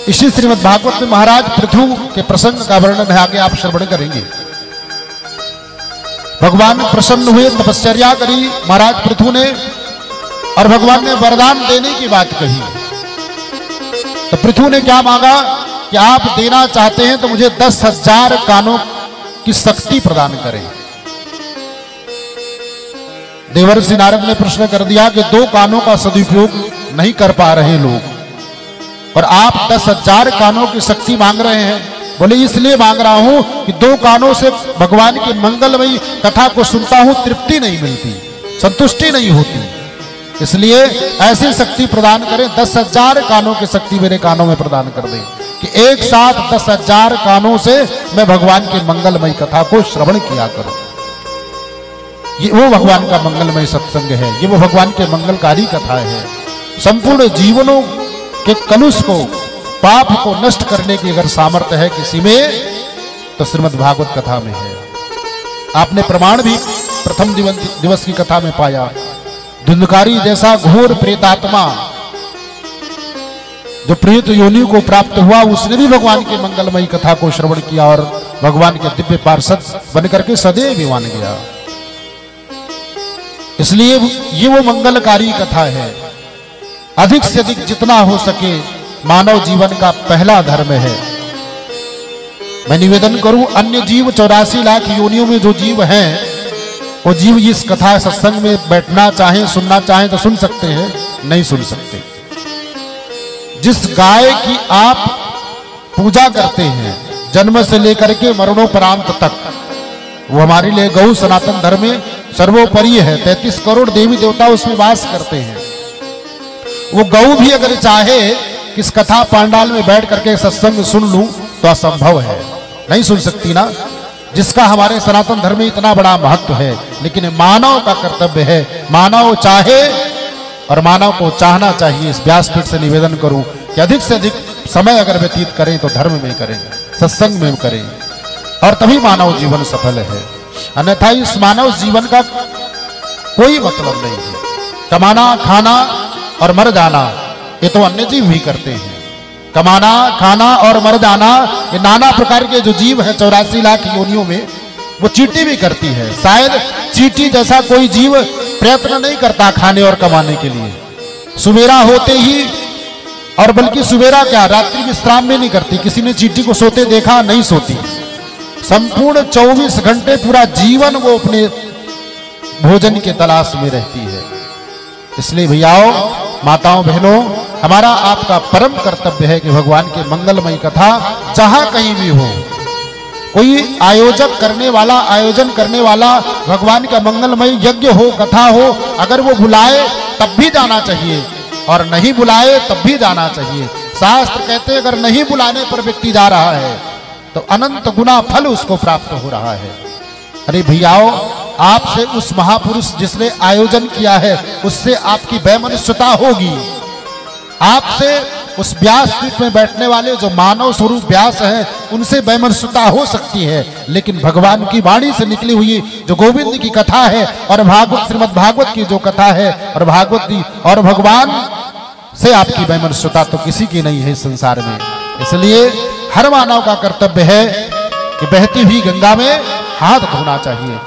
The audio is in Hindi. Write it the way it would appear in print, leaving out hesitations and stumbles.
इसी श्रीमद् भागवत में महाराज पृथु के प्रसंग का वर्णन है, आगे आप श्रवण करेंगे। भगवान प्रसन्न हुए, तपश्चर्या करी महाराज पृथु ने, और भगवान ने वरदान देने की बात कही। तो पृथु ने क्या मांगा कि आप देना चाहते हैं तो मुझे 10,000 कानों की शक्ति प्रदान करें। देवर्षि नारद ने प्रश्न कर दिया कि 2 कानों का सदुपयोग नहीं कर पा रहे लोग, और आप 10,000 कानों की शक्ति मांग रहे हैं। बोले इसलिए मांग रहा हूं कि 2 कानों से भगवान की मंगलमयी कथा को सुनता हूं, तृप्ति नहीं मिलती, संतुष्टि नहीं होती, इसलिए ऐसी शक्ति प्रदान करें। 10,000 कानों की शक्ति मेरे कानों में प्रदान कर दें कि एक साथ 10,000 कानों से मैं भगवान की मंगलमयी कथा को श्रवण किया करूं। ये वो भगवान का मंगलमय सत्संग है, ये वो भगवान के मंगलकारी कथा है। संपूर्ण जीवनों के कलुष को, पाप को नष्ट करने की अगर सामर्थ्य है किसी में, तो श्रीमद् भागवत कथा में है। आपने प्रमाण भी प्रथम दिवस की कथा में पाया। धुंधकारी जैसा घोर प्रेतात्मा जो प्रेत योनि को प्राप्त हुआ, उसने भी भगवान की मंगलमयी कथा को श्रवण किया और भगवान के दिव्य पार्षद बनकर के सदैव मान गया। इसलिए ये वो मंगलकारी कथा है। अधिक से अधिक जितना हो सके मानव जीवन का पहला धर्म है। मैं निवेदन करूं, अन्य जीव 84 लाख योनियों में जो जीव हैं, वो जीव इस कथा सत्संग में बैठना चाहें, सुनना चाहें तो सुन सकते हैं, नहीं सुन सकते। जिस गाय की आप पूजा करते हैं जन्म से लेकर के मरणोपरांत तक, वो हमारे लिए गौ सनातन धर्म में सर्वोपरि है। 33 करोड़ देवी देवता उसमें वास करते हैं। वो गौ भी अगर चाहे कि इस कथा पांडाल में बैठ करके सत्संग सुन लूं तो असंभव है, नहीं सुन सकती ना। जिसका हमारे सनातन धर्म में इतना बड़ा महत्व है, लेकिन मानव का कर्तव्य है, मानव चाहे और मानव को चाहना चाहिए। इस व्यासपीठ से निवेदन करूं कि अधिक से अधिक समय अगर व्यतीत करें तो धर्म में करें, सत्संग में करें, और तभी मानव जीवन सफल है। अन्यथा इस मानव जीवन का कोई मतलब नहीं है। कमाना, खाना और मर जाना ये तो अन्य जीव भी करते हैं। कमाना, खाना और मर जाना ये नाना प्रकार के जो जीव है 84 लाख योनियों में, वो चींटी भी करती है। शायद चींटी जैसा कोई जीव प्रयत्न नहीं करता खाने और कमाने के लिए। सुबेरा होते ही, और बल्कि सुबेरा क्या, रात्रि विश्राम में नहीं करती। किसी ने चींटी को सोते देखा? नहीं सोती। संपूर्ण 24 घंटे पूरा जीवन वो अपने भोजन के तलाश में रहती है। इसलिए भैयाओं, माताओं, बहनों, हमारा आपका परम कर्तव्य है कि भगवान के मंगलमयी कथा जहां कहीं भी हो, कोई आयोजन करने वाला भगवान का मंगलमय यज्ञ हो, कथा हो, अगर वो बुलाए तब भी जाना चाहिए, और नहीं बुलाए तब भी जाना चाहिए। शास्त्र कहते हैं अगर नहीं बुलाने पर व्यक्ति जा रहा है तो अनंत गुना फल उसको प्राप्त हो रहा है। अरे भैयाओं, आपसे उस महापुरुष जिसने आयोजन किया है उससे आपकी वैमनस्यता होगी। आपसे उस व्यास पीठ में बैठने वाले जो मानव स्वरूप व्यास हैं उनसे वैमनस्यता हो सकती है, लेकिन भगवान की वाणी से निकली हुई जो गोविंद की कथा है और श्रीमद् भागवत की जो कथा है और भागवत की और भगवान से आपकी वैमनस्यता तो किसी की नहीं है इस संसार में। इसलिए हर मानव का कर्तव्य है कि बहती हुई गंगा में हाथ धोना चाहिए।